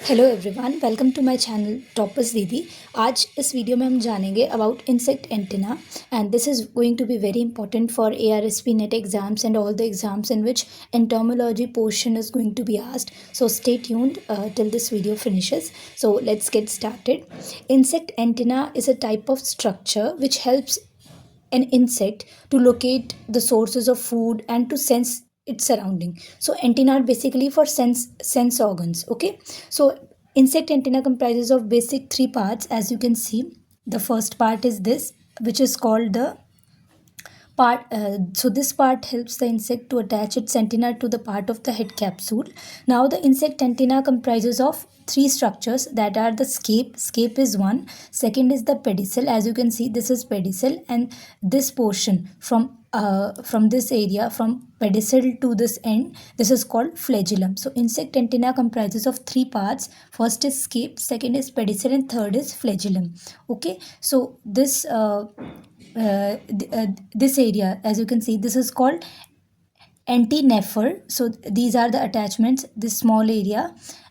Hello everyone, welcome to my channel Toppers Didi. आज इस video में हम जानेंगे about insect antenna and this is going to be very important for ARSP NET exams and all the exams in which entomology portion is going to be asked. So stay tuned till this video finishes. So let's get started. Insect antenna is a type of structure which helps an insect to locate the sources of food and to sense its surrounding. So antenna are basically for sense organs. Okay, so insect antenna comprises of basic three parts. As you can see, the first part is this, which is called the part so this part helps the insect to attach its antenna to the part of the head capsule. Now the insect antenna comprises of three structures, that are the scape is one, second is the pedicel. As you can see, this is pedicel, and this portion from this area, from pedicel to this end, this is called flagellum. So insect antenna comprises of three parts. First is scape, second is pedicel, and third is flagellum. Okay, so this area, as you can see, this is called antennae. So these are the attachments, this small area,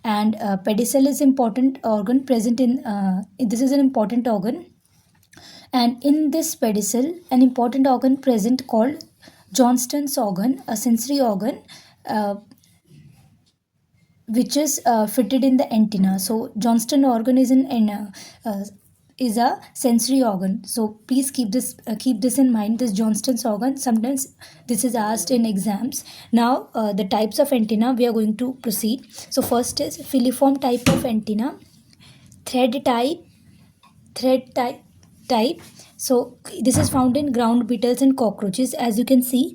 and pedicel is important organ present in this is an important organ, and in this pedicel an important organ present called Johnston's organ, a sensory organ uh, which is fitted in the antenna. So Johnston organ is a sensory organ. So please keep this in mind. This Johnston's organ. Sometimes this is asked in exams. Now the types of antenna we are going to proceed. So first is filiform type of antenna, thread type. So this is found in ground beetles and cockroaches. As you can see,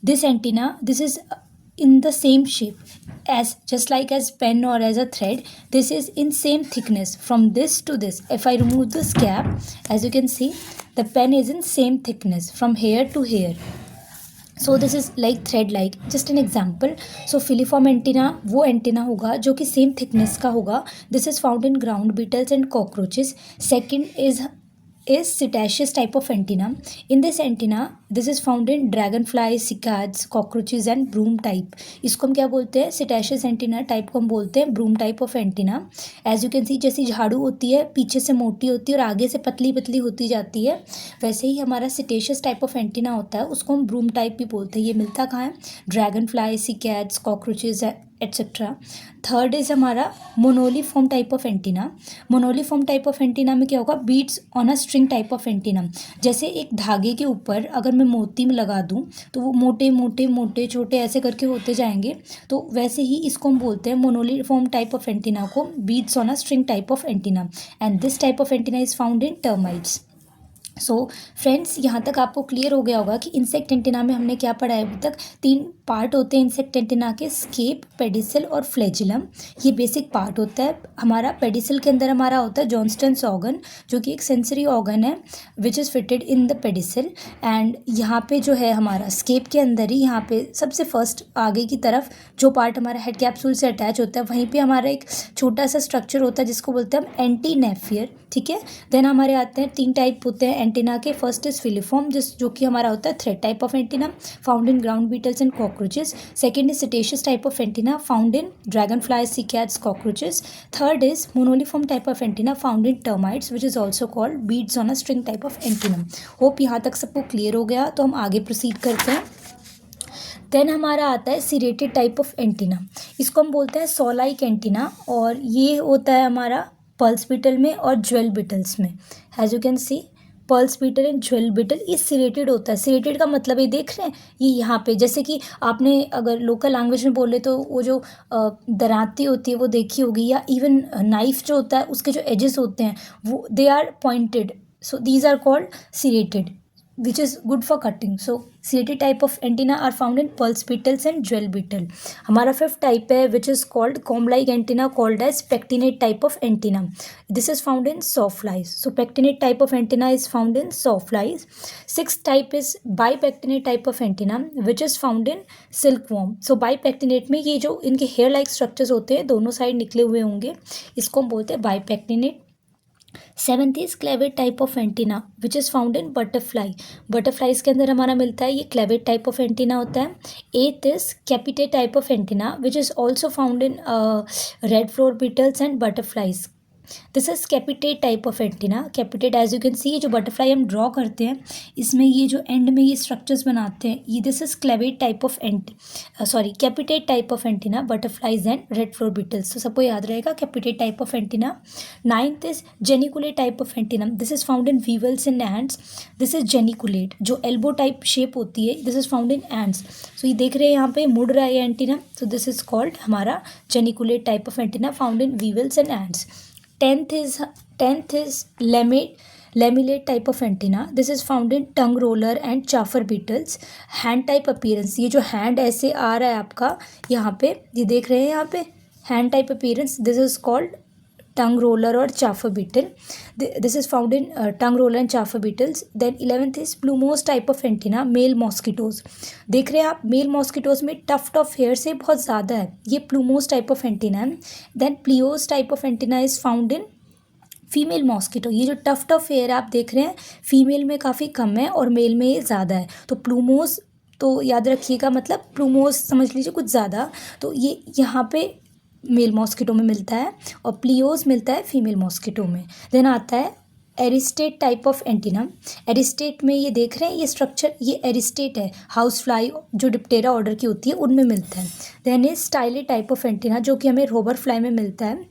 this antenna, this is in the same shape as, just like as pen or as a thread. This is in same thickness from this to this. If I remove this cap, as you can see, the pen is in same thickness from here to here. So this is like thread like. Just an example. So filiform antenna वो antenna होगा जो कि same thickness का होगा. This is found in ground beetles and cockroaches. Second is Cetaceous type of antenna. In this antenna, this is found in dragonflies, cicads, cockroaches and broom type. इसको हम क्या बोलते हैं? Cetaceous antenna type को हम बोलते हैं broom type of antenna. As you can see, जैसी झाड़ू होती है पीछे से मोटी होती है और आगे से पतली पतली होती जाती है, वैसे ही हमारा Cetaceous type of antenna होता है, उसको हम broom type भी बोलते हैं. ये मिलता कहाँ है? Dragonflies, cicads, cockroaches etcetera. Third is हमारा moniliform type of antenna. Moniliform type of antenna में क्या होगा? Beads on a string type of antenna. जैसे एक धागे के ऊपर अगर मैं मोती में लगा दूं तो वो मोटे मोटे मोटे छोटे ऐसे करके होते जाएंगे, तो वैसे ही इसको हम बोलते हैं मोनोलीफॉर्म टाइप ऑफ एंटीना को beads on a string type of antenna. And this type of antenna is found in termites. So friends, यहाँ तक आपको क्लियर हो गया होगा कि इंसेक्ट एंटेना में हमने क्या पढ़ा है अभी तक. तीन पार्ट होते हैं इंसेक्ट एंटेना के, स्केप, पेडिसल और फ्लैजिलम. ये बेसिक पार्ट होता है हमारा. पेडिसल के अंदर हमारा होता है जॉन्स्टन्स ऑर्गन, जो कि एक सेंसरी ऑर्गन है which is fitted in the pedicel. And यहाँ पे जो है हमारा स्केप के अंदर ही, यहाँ पे सबसे फर्स्ट आगे की तरफ जो पार्ट हमारा हेड कैप्सूल से अटैच होता है, वहीं पे हमारा एक छोटा सा स्ट्रक्चर होता है जिसको बोलते हैं हम एंटीनेफियर. ठीक है. देन हमारे आते हैं तीन टाइप होते हैं एंटेना के. फर्स्ट इज फिलिफॉर्म, जो कि हमारा होता है thread type of antenna found in ground beetles and cockroaches. Second is setaceous type of antenna found in dragonflies, cicadas, cockroaches. Third is moniliform type of antenna found in termites which is also called beads on a string type of antenna. Hope यहाँ तक सबको clear हो गया. तो हम आगे proceed करते हैं. देन हमारा आता है सिरेटेड टाइप ऑफ एंटीना. इसको हम बोलते हैं सॉ लाइक एंटीना, और ये होता है हमारा पल्स बीटल में और ज्वेल बीटल्स में. As you can see, pulse beetle and jewel beetle ये सिरेटेड होता है. सिरेटेड का मतलब ये देख रहे हैं, ये यहाँ पे जैसे कि आपने अगर लोकल लैंग्वेज में बोले तो वो जो दराती होती है वो देखी होगी, या इवन नाइफ जो होता है उसके जो एजेस होते हैं वो they are pointed. So these are called serrated, which is good for cutting. So serrated type of antenna are found in pulse beetles and jewel beetle. हमारा फिफ्थ टाइप है which is called comb like antenna, called as pectinate type of antenna. This is found in sawflies. So pectinate type of antenna is found in sawflies. Sixth type is bipectinate type of antenna which is found in silkworm. So bipectinate में ये जो इनके hair like structures होते हैं दोनों side निकले हुए होंगे, इसको हम बोलते हैं bipectinate. Seventh is clavate type of antenna which is found in butterfly. Butterflies के अंदर हमारा मिलता है, ये क्लेवेट टाइप ऑफ एंटीना होता है। Eighth is capitate type of antenna which is also found in red flour beetles and butterflies. This is capitate type of antenna. Capitate as you can see, ये जो बटरफ्लाई हम draw करते हैं इसमें ये जो एंड में ये स्ट्रक्चर्स बनाते हैं, ये this is clavate type of capitate type of antenna butterflies and red flour beetles. तो सबको याद रहेगा capitate type of antenna. Ninth is geniculate type of antenna. This is found in weevils in ants. This is geniculate, जो elbow type shape होती है, this is found in ants. So ये देख रहे हैं यहाँ पे मुड़ रहा है एंटीना, तो दिस इज कॉल्ड हमारा geniculate type of antenna found in weevils and ants. Tenth is lamellate type of antenna. This is found in tongue roller and chafer beetles. Hand type appearance, ये जो hand ऐसे आ रहा है आपका यहाँ पे, ये देख रहे हैं यहाँ पे hand type appearance. This is called tongue roller और chafer beetle. This is found in tongue roller and chafer beetles. Then 11th is plumose type of antenna, male mosquitoes. देख रहे हैं आप मेल मॉस्किटोज में टफ्ट ऑफ हेयर से बहुत ज़्यादा है, ये प्लूमोस टाइप ऑफ एंटीना है। Then pilose type of antenna is found in female mosquito. ये जो टफ्ट ऑफ हेयर आप देख रहे हैं फीमेल में काफ़ी कम है और मेल में ये ज़्यादा है। तो प्लूमोस तो याद रखिएगा, मतलब प्लूमोस समझ लीजिए कुछ ज़्यादा, तो ये यहाँ पे मेल मॉस्किटो में मिलता है और प्लियोस मिलता है फीमेल मॉस्किटो में। देन आता है एरिस्टेट टाइप ऑफ एंटीना। एरिस्टेट में ये देख रहे हैं ये स्ट्रक्चर, ये एरिस्टेट है, हाउस फ्लाई जो डिप्टेरा ऑर्डर की होती है उनमें मिलता है। देन ये स्टाइलेट टाइप ऑफ एंटीना जो कि हमें रोबर फ्लाई में मिलता है।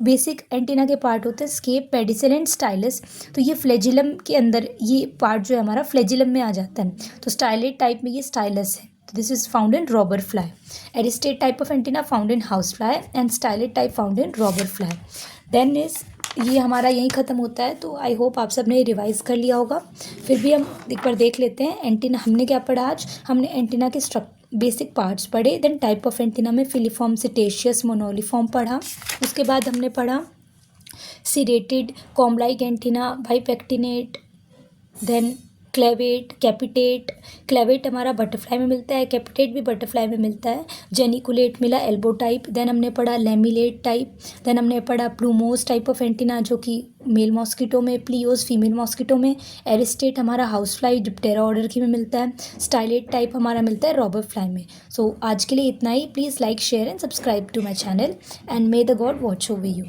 बेसिक एंटीना के पार्ट होते हैं स्केप, पेडिसल एंड स्टाइलस। तो ये फ्लेजिलम के अंदर ये पार्ट जो है हमारा फ्लेजिलम में आ जाता है, तो स्टाइलेट टाइप में ये स्टाइलस है। तो this is found in robber fly. Aristate type of antenna found in house fly and stylate type found in robber fly. Then is ये हमारा यहीं ख़त्म होता है। तो आई होप आप सब ने रिवाइज़ कर लिया होगा। फिर भी हम एक बार देख लेते हैं एंटीना हमने क्या पढ़ा आज। हमने एंटीना के बेसिक पार्ट्स पढ़े। देन टाइप ऑफ एंटीना में फिलीफॉर्म, सिटेशियस, मोनोलिफॉर्म पढ़ा। उसके बाद हमने पढ़ा serrated, comb like antenna, bipectinate, then clavate, capitate. Clavate हमारा बटरफ्लाई में मिलता है, कैपिटेट भी बटरफ्लाई में मिलता है। जेनिकुलेट मिला एल्बो टाइप। देन हमने पढ़ा लेमिलेट टाइप। देन हमने पढ़ा प्लूमोस टाइप ऑफ एंटीना जो कि मेल मॉस्किटो में, प्लियोस फीमेल मॉस्किटो में। एरिस्टेट हमारा हाउस फ्लाई डिप्टेरा ऑर्डर की में मिलता है। स्टाइलेट टाइप हमारा मिलता है रॉबर फ्लाई में। सो आज के लिए इतना ही। Please like, share and subscribe to my channel and may the god watch over you.